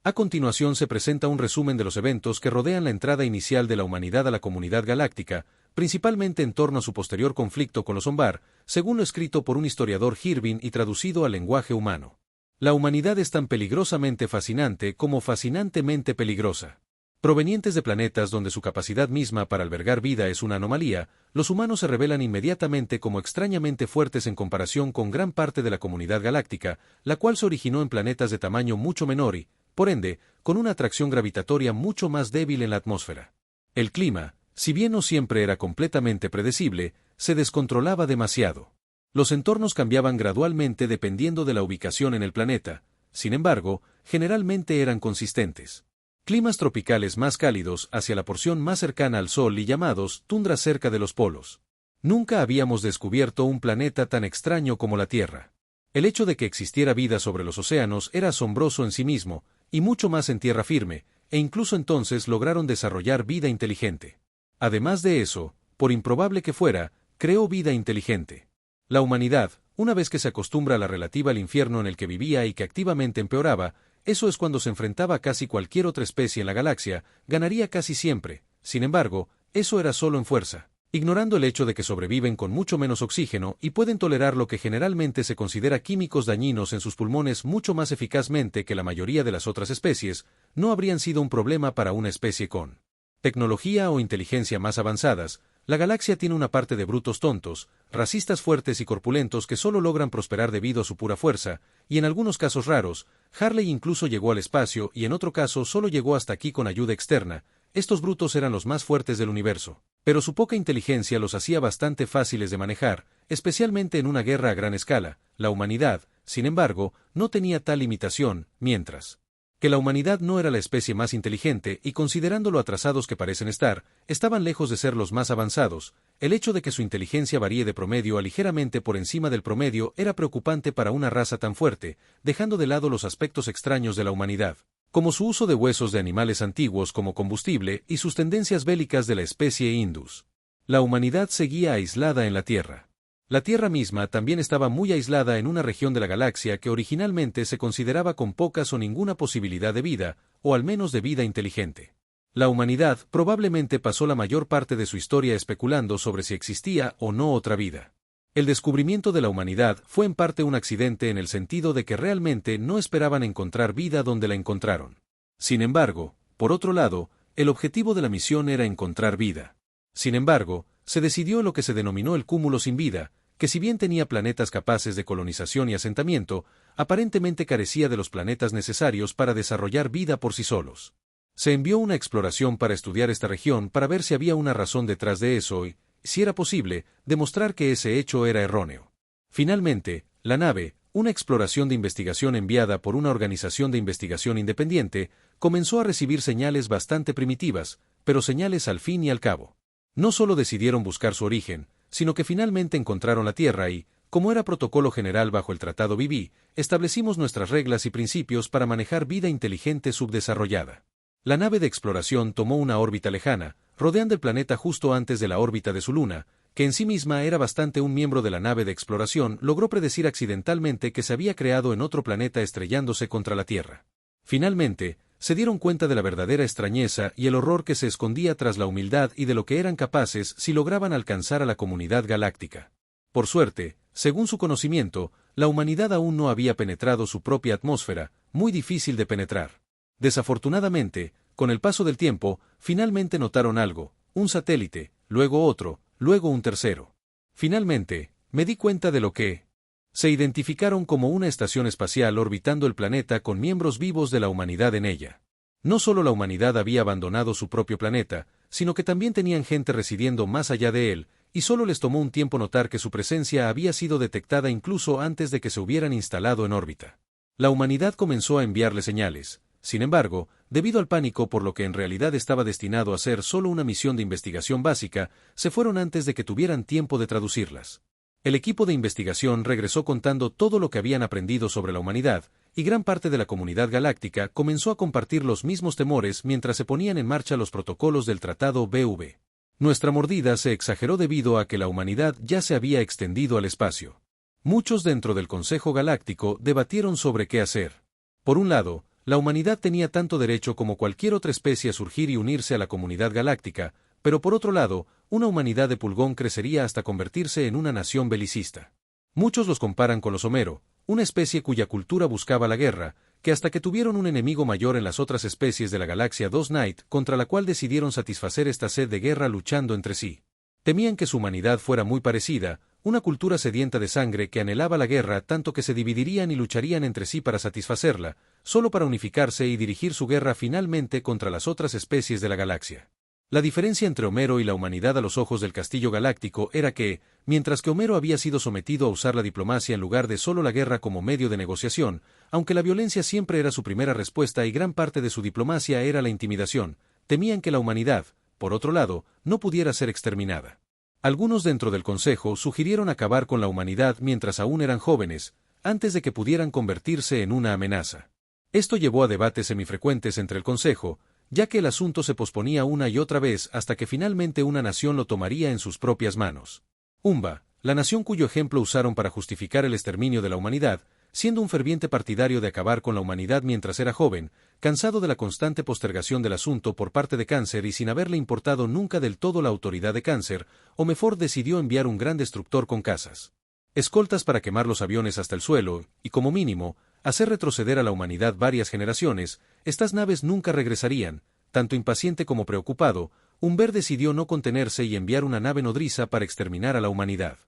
A continuación se presenta un resumen de los eventos que rodean la entrada inicial de la humanidad a la comunidad galáctica, principalmente en torno a su posterior conflicto con los Sombar, según lo escrito por un historiador Hirvin y traducido al lenguaje humano. La humanidad es tan peligrosamente fascinante como fascinantemente peligrosa. Provenientes de planetas donde su capacidad misma para albergar vida es una anomalía, los humanos se revelan inmediatamente como extrañamente fuertes en comparación con gran parte de la comunidad galáctica, la cual se originó en planetas de tamaño mucho menor y, por ende, con una atracción gravitatoria mucho más débil en la atmósfera. El clima, si bien no siempre era completamente predecible, se descontrolaba demasiado. Los entornos cambiaban gradualmente dependiendo de la ubicación en el planeta, sin embargo, generalmente eran consistentes. Climas tropicales más cálidos hacia la porción más cercana al Sol y llamados tundras cerca de los polos. Nunca habíamos descubierto un planeta tan extraño como la Tierra. El hecho de que existiera vida sobre los océanos era asombroso en sí mismo, y mucho más en tierra firme, e incluso entonces lograron desarrollar vida inteligente. Además de eso, por improbable que fuera, creó vida inteligente. La humanidad, una vez que se acostumbra a la relativa al infierno en el que vivía y que activamente empeoraba, eso es cuando se enfrentaba a casi cualquier otra especie en la galaxia, ganaría casi siempre. Sin embargo, eso era solo en fuerza, ignorando el hecho de que sobreviven con mucho menos oxígeno y pueden tolerar lo que generalmente se considera químicos dañinos en sus pulmones mucho más eficazmente que la mayoría de las otras especies, no habrían sido un problema para una especie con tecnología o inteligencia más avanzadas. La galaxia tiene una parte de brutos tontos, racistas fuertes y corpulentos que solo logran prosperar debido a su pura fuerza, y en algunos casos raros, Harley incluso llegó al espacio y en otro caso solo llegó hasta aquí con ayuda externa. Estos brutos eran los más fuertes del universo, pero su poca inteligencia los hacía bastante fáciles de manejar, especialmente en una guerra a gran escala. La humanidad, sin embargo, no tenía tal limitación, mientras que la humanidad no era la especie más inteligente y considerando lo atrasados que parecen estar, estaban lejos de ser los más avanzados. El hecho de que su inteligencia varíe de promedio a ligeramente por encima del promedio era preocupante para una raza tan fuerte, dejando de lado los aspectos extraños de la humanidad, como su uso de huesos de animales antiguos como combustible y sus tendencias bélicas de la especie Indus. La humanidad seguía aislada en la Tierra. La Tierra misma también estaba muy aislada en una región de la galaxia que originalmente se consideraba con pocas o ninguna posibilidad de vida, o al menos de vida inteligente. La humanidad probablemente pasó la mayor parte de su historia especulando sobre si existía o no otra vida. El descubrimiento de la humanidad fue en parte un accidente en el sentido de que realmente no esperaban encontrar vida donde la encontraron. Sin embargo, por otro lado, el objetivo de la misión era encontrar vida. Sin embargo, se decidió lo que se denominó el cúmulo sin vida, que si bien tenía planetas capaces de colonización y asentamiento, aparentemente carecía de los planetas necesarios para desarrollar vida por sí solos. Se envió una exploración para estudiar esta región para ver si había una razón detrás de eso y, si era posible, demostrar que ese hecho era erróneo. Finalmente, la nave, una exploración de investigación enviada por una organización de investigación independiente, comenzó a recibir señales bastante primitivas, pero señales al fin y al cabo. No solo decidieron buscar su origen, sino que finalmente encontraron la Tierra y, como era protocolo general bajo el Tratado BB, establecimos nuestras reglas y principios para manejar vida inteligente subdesarrollada. La nave de exploración tomó una órbita lejana, rodeando el planeta justo antes de la órbita de su luna, que en sí misma era bastante. Un miembro de la nave de exploración logró predecir accidentalmente que se había creado en otro planeta estrellándose contra la Tierra. Finalmente, se dieron cuenta de la verdadera extrañeza y el horror que se escondía tras la humildad y de lo que eran capaces si lograban alcanzar a la comunidad galáctica. Por suerte, según su conocimiento, la humanidad aún no había penetrado su propia atmósfera, muy difícil de penetrar. Desafortunadamente, con el paso del tiempo, finalmente notaron algo, un satélite, luego otro, luego un tercero. Finalmente, me di cuenta de lo que se identificaron como una estación espacial orbitando el planeta con miembros vivos de la humanidad en ella. No solo la humanidad había abandonado su propio planeta, sino que también tenían gente residiendo más allá de él, y solo les tomó un tiempo notar que su presencia había sido detectada incluso antes de que se hubieran instalado en órbita. La humanidad comenzó a enviarle señales. Sin embargo, debido al pánico por lo que en realidad estaba destinado a ser solo una misión de investigación básica, se fueron antes de que tuvieran tiempo de traducirlas. El equipo de investigación regresó contando todo lo que habían aprendido sobre la humanidad, y gran parte de la comunidad galáctica comenzó a compartir los mismos temores mientras se ponían en marcha los protocolos del Tratado BV. Nuestra mordida se exageró debido a que la humanidad ya se había extendido al espacio. Muchos dentro del Consejo Galáctico debatieron sobre qué hacer. Por un lado, La humanidad tenía tanto derecho como cualquier otra especie a surgir y unirse a la comunidad galáctica, pero por otro lado, una humanidad de pulgón crecería hasta convertirse en una nación belicista. Muchos los comparan con los Homero, una especie cuya cultura buscaba la guerra, que hasta que tuvieron un enemigo mayor en las otras especies de la galaxia 2 Night, contra la cual decidieron satisfacer esta sed de guerra luchando entre sí. Temían que su humanidad fuera muy parecida, una cultura sedienta de sangre que anhelaba la guerra tanto que se dividirían y lucharían entre sí para satisfacerla, solo para unificarse y dirigir su guerra finalmente contra las otras especies de la galaxia. La diferencia entre Homero y la humanidad a los ojos del Castillo Galáctico era que, mientras que Homero había sido sometido a usar la diplomacia en lugar de solo la guerra como medio de negociación, aunque la violencia siempre era su primera respuesta y gran parte de su diplomacia era la intimidación, temían que la humanidad, por otro lado, no pudiera ser exterminada. Algunos dentro del Consejo sugirieron acabar con la humanidad mientras aún eran jóvenes, antes de que pudieran convertirse en una amenaza. Esto llevó a debates semifrecuentes entre el Consejo, ya que el asunto se posponía una y otra vez hasta que finalmente una nación lo tomaría en sus propias manos. Umba, la nación cuyo ejemplo usaron para justificar el exterminio de la humanidad, siendo un ferviente partidario de acabar con la humanidad mientras era joven, cansado de la constante postergación del asunto por parte de Cáncer y sin haberle importado nunca del todo la autoridad de Cáncer, Omefor decidió enviar un gran destructor con cazas, escoltas para quemar los aviones hasta el suelo, y como mínimo, hacer retroceder a la humanidad varias generaciones. Estas naves nunca regresarían. Tanto impaciente como preocupado, Umber decidió no contenerse y enviar una nave nodriza para exterminar a la humanidad.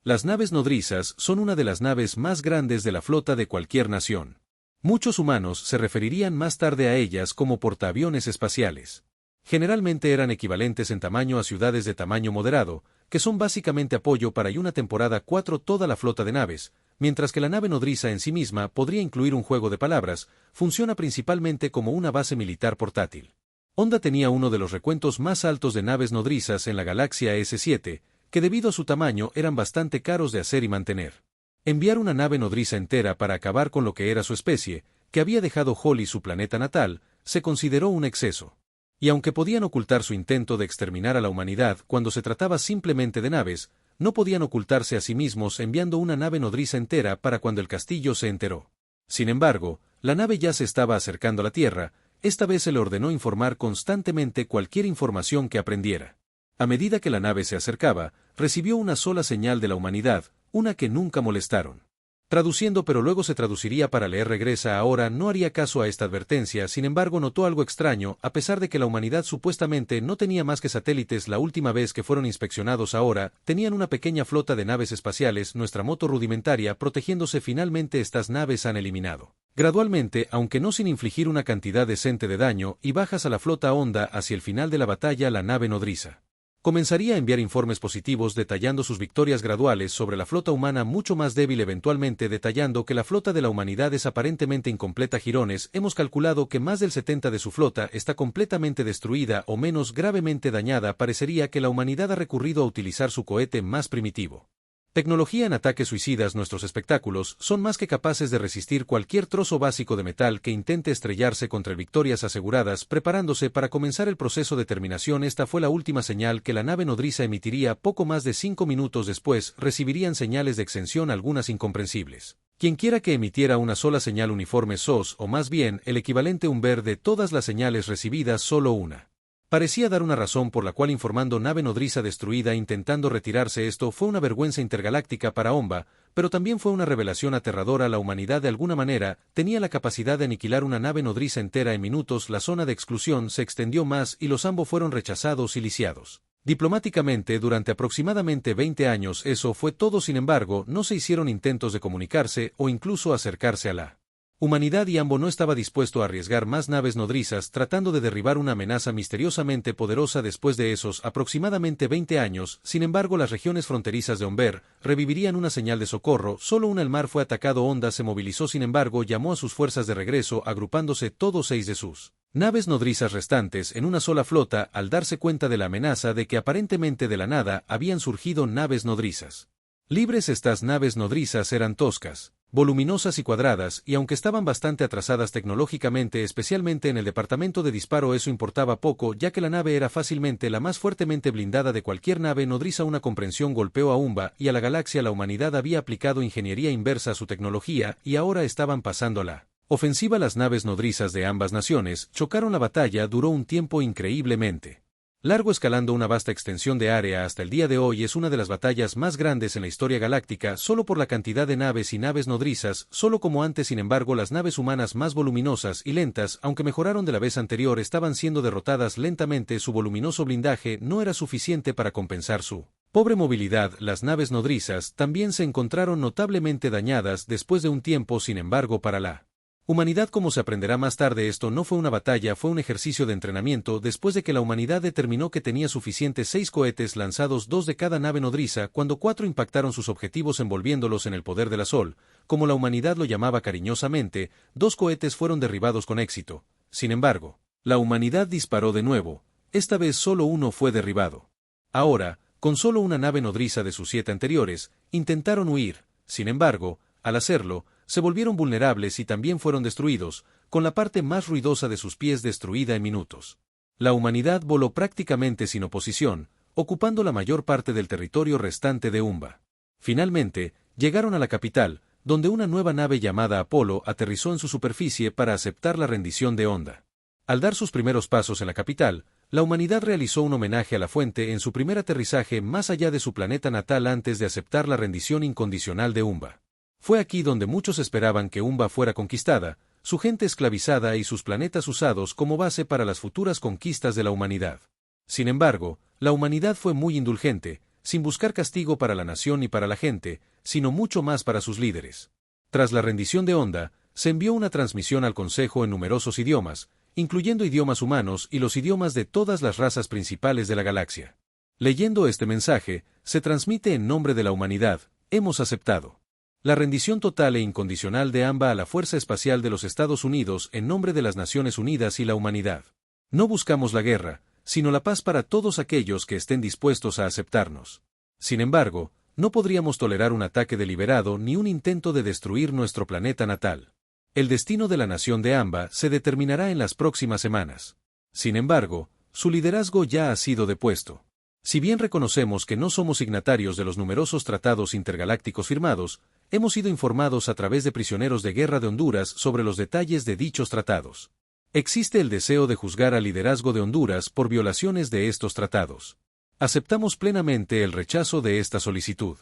Las naves nodrizas son una de las naves más grandes de la flota de cualquier nación. Muchos humanos se referirían más tarde a ellas como portaaviones espaciales. Generalmente eran equivalentes en tamaño a ciudades de tamaño moderado, que son básicamente apoyo para y una temporada 4 toda la flota de naves, mientras que la nave nodriza en sí misma podría incluir un juego de palabras, funciona principalmente como una base militar portátil. Honda tenía uno de los recuentos más altos de naves nodrizas en la galaxia S7, que debido a su tamaño eran bastante caros de hacer y mantener. Enviar una nave nodriza entera para acabar con lo que era su especie, que había dejado Holly su planeta natal, se consideró un exceso. Y aunque podían ocultar su intento de exterminar a la humanidad cuando se trataba simplemente de naves, no podían ocultarse a sí mismos enviando una nave nodriza entera para cuando el castillo se enteró. Sin embargo, la nave ya se estaba acercando a la Tierra. Esta vez se le ordenó informar constantemente cualquier información que aprendiera. A medida que la nave se acercaba, recibió una sola señal de la humanidad, una que nunca molestaron. Traduciendo, pero luego se traduciría para leer regresa ahora. No haría caso a esta advertencia, sin embargo notó algo extraño, a pesar de que la humanidad supuestamente no tenía más que satélites la última vez que fueron inspeccionados. Ahora, tenían una pequeña flota de naves espaciales, nuestra moto rudimentaria, protegiéndose. Finalmente estas naves han eliminado gradualmente, aunque no sin infligir una cantidad decente de daño y bajas a la flota Honda. Hacia el final de la batalla la nave nodriza comenzaría a enviar informes positivos detallando sus victorias graduales sobre la flota humana mucho más débil, eventualmente detallando que la flota de la humanidad es aparentemente incompleta. Girones, hemos calculado que más del 70% de su flota está completamente destruida o menos gravemente dañada. Parecería que la humanidad ha recurrido a utilizar su cohete más primitivo. Tecnología en ataques suicidas. Nuestros espectáculos son más que capaces de resistir cualquier trozo básico de metal que intente estrellarse contra victorias aseguradas, preparándose para comenzar el proceso de terminación. Esta fue la última señal que la nave nodriza emitiría. Poco más de 5 minutos después, recibirían señales de exención, algunas incomprensibles. Quienquiera que emitiera una sola señal uniforme SOS, o más bien, el equivalente Umber de todas las señales recibidas, solo una parecía dar una razón por la cual informando nave nodriza destruida intentando retirarse. Esto fue una vergüenza intergaláctica para Omba, pero también fue una revelación aterradora. La humanidad de alguna manera tenía la capacidad de aniquilar una nave nodriza entera en minutos. La zona de exclusión se extendió más y los ambos fueron rechazados y lisiados diplomáticamente durante aproximadamente 20 años. Eso fue todo. Sin embargo, no se hicieron intentos de comunicarse o incluso acercarse a la humanidad y Ambo no estaba dispuesto a arriesgar más naves nodrizas tratando de derribar una amenaza misteriosamente poderosa. Después de esos aproximadamente 20 años, sin embargo, las regiones fronterizas de Omber revivirían una señal de socorro. Solo una. El mar fue atacado. Honda se movilizó, sin embargo, llamó a sus fuerzas de regreso, agrupándose todos 6 de sus naves nodrizas restantes en una sola flota al darse cuenta de la amenaza de que aparentemente de la nada habían surgido naves nodrizas libres. Estas naves nodrizas eran toscas, voluminosas y cuadradas, y aunque estaban bastante atrasadas tecnológicamente, especialmente en el departamento de disparo, eso importaba poco, ya que la nave era fácilmente la más fuertemente blindada de cualquier nave nodriza. Una comprensión golpeó a Umba y a la galaxia. La humanidad había aplicado ingeniería inversa a su tecnología y ahora estaban pasándola Ofensiva. Las naves nodrizas de ambas naciones chocaron. La batalla duró un tiempo increíblemente largo, escalando una vasta extensión de área. Hasta el día de hoy es una de las batallas más grandes en la historia galáctica, solo por la cantidad de naves y naves nodrizas, solo como antes. Sin embargo, las naves humanas más voluminosas y lentas, aunque mejoraron de la vez anterior, estaban siendo derrotadas lentamente. Su voluminoso blindaje no era suficiente para compensar su pobre movilidad. Las naves nodrizas también se encontraron notablemente dañadas después de un tiempo. Sin embargo, para la humanidad, como se aprenderá más tarde, esto no fue una batalla, fue un ejercicio de entrenamiento. Después de que la humanidad determinó que tenía suficientes 6 cohetes lanzados, 2 de cada nave nodriza, cuando 4 impactaron sus objetivos envolviéndolos en el poder de la Sol, como la humanidad lo llamaba cariñosamente, 2 cohetes fueron derribados con éxito. Sin embargo, la humanidad disparó de nuevo, esta vez solo uno fue derribado. Ahora, con solo una nave nodriza de sus 7 anteriores, intentaron huir. Sin embargo, al hacerlo, se volvieron vulnerables y también fueron destruidos, con la parte más ruidosa de sus pies destruida en minutos. La humanidad voló prácticamente sin oposición, ocupando la mayor parte del territorio restante de Umba. Finalmente, llegaron a la capital, donde una nueva nave llamada Apolo aterrizó en su superficie para aceptar la rendición de Onda. Al dar sus primeros pasos en la capital, la humanidad realizó un homenaje a la fuente en su primer aterrizaje más allá de su planeta natal antes de aceptar la rendición incondicional de Umba. Fue aquí donde muchos esperaban que Umba fuera conquistada, su gente esclavizada y sus planetas usados como base para las futuras conquistas de la humanidad. Sin embargo, la humanidad fue muy indulgente, sin buscar castigo para la nación ni para la gente, sino mucho más para sus líderes. Tras la rendición de Onda, se envió una transmisión al Consejo en numerosos idiomas, incluyendo idiomas humanos y los idiomas de todas las razas principales de la galaxia. Leyendo este mensaje, se transmite en nombre de la humanidad: hemos aceptado la rendición total e incondicional de AMBA a la Fuerza Espacial de los Estados Unidos en nombre de las Naciones Unidas y la humanidad. No buscamos la guerra, sino la paz para todos aquellos que estén dispuestos a aceptarnos. Sin embargo, no podríamos tolerar un ataque deliberado ni un intento de destruir nuestro planeta natal. El destino de la nación de AMBA se determinará en las próximas semanas. Sin embargo, su liderazgo ya ha sido depuesto. Si bien reconocemos que no somos signatarios de los numerosos tratados intergalácticos firmados, hemos sido informados a través de prisioneros de guerra de Honduras sobre los detalles de dichos tratados. Existe el deseo de juzgar al liderazgo de Honduras por violaciones de estos tratados. Aceptamos plenamente el rechazo de esta solicitud.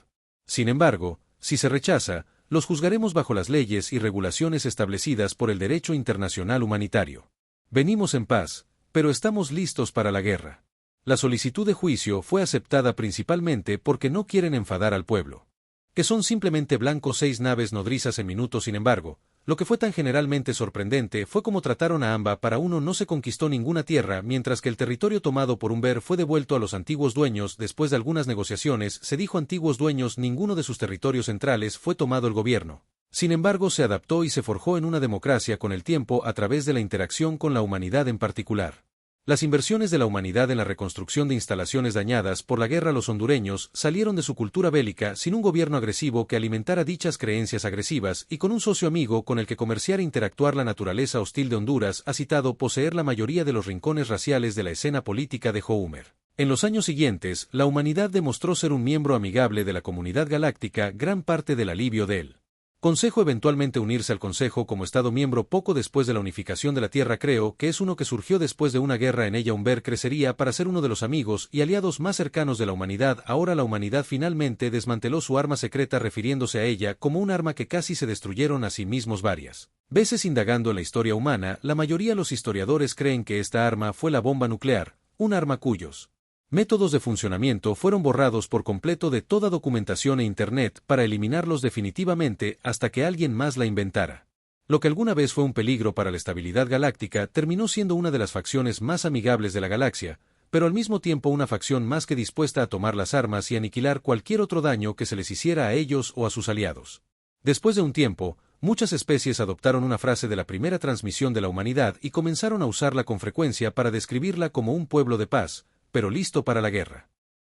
Sin embargo, si se rechaza, los juzgaremos bajo las leyes y regulaciones establecidas por el derecho internacional humanitario. Venimos en paz, pero estamos listos para la guerra. La solicitud de juicio fue aceptada principalmente porque no quieren enfadar al pueblo. Que son simplemente blancos 6 naves nodrizas en minutos. Sin embargo, lo que fue tan generalmente sorprendente fue cómo trataron a AMBA. Para uno, no se conquistó ninguna tierra, mientras que el territorio tomado por Umber fue devuelto a los antiguos dueños. Después de algunas negociaciones, se dijo antiguos dueños, ninguno de sus territorios centrales fue tomado. El gobierno, sin embargo, se adaptó y se forjó en una democracia con el tiempo a través de la interacción con la humanidad en particular. Las inversiones de la humanidad en la reconstrucción de instalaciones dañadas por la guerra. Los hondureños salieron de su cultura bélica sin un gobierno agresivo que alimentara dichas creencias agresivas y con un socio amigo con el que comerciar e interactuar. La naturaleza hostil de Honduras ha citado poseer la mayoría de los rincones raciales de la escena política de Homer. En los años siguientes, la humanidad demostró ser un miembro amigable de la comunidad galáctica. Gran parte del alivio del Consejo, eventualmente unirse al Consejo como Estado miembro poco después de la unificación de la Tierra. Creo que es uno que surgió después de una guerra en ella. Umber crecería para ser uno de los amigos y aliados más cercanos de la humanidad. Ahora la humanidad finalmente desmanteló su arma secreta, refiriéndose a ella como un arma que casi se destruyeron a sí mismos varias veces. Indagando en la historia humana, la mayoría de los historiadores creen que esta arma fue la bomba nuclear, un arma cuyos métodos de funcionamiento fueron borrados por completo de toda documentación e Internet para eliminarlos definitivamente hasta que alguien más la inventara. Lo que alguna vez fue un peligro para la estabilidad galáctica terminó siendo una de las facciones más amigables de la galaxia, pero al mismo tiempo una facción más que dispuesta a tomar las armas y aniquilar cualquier otro daño que se les hiciera a ellos o a sus aliados. Después de un tiempo, muchas especies adoptaron una frase de la primera transmisión de la humanidad y comenzaron a usarla con frecuencia para describirla como un pueblo de paz, pero listo para la guerra.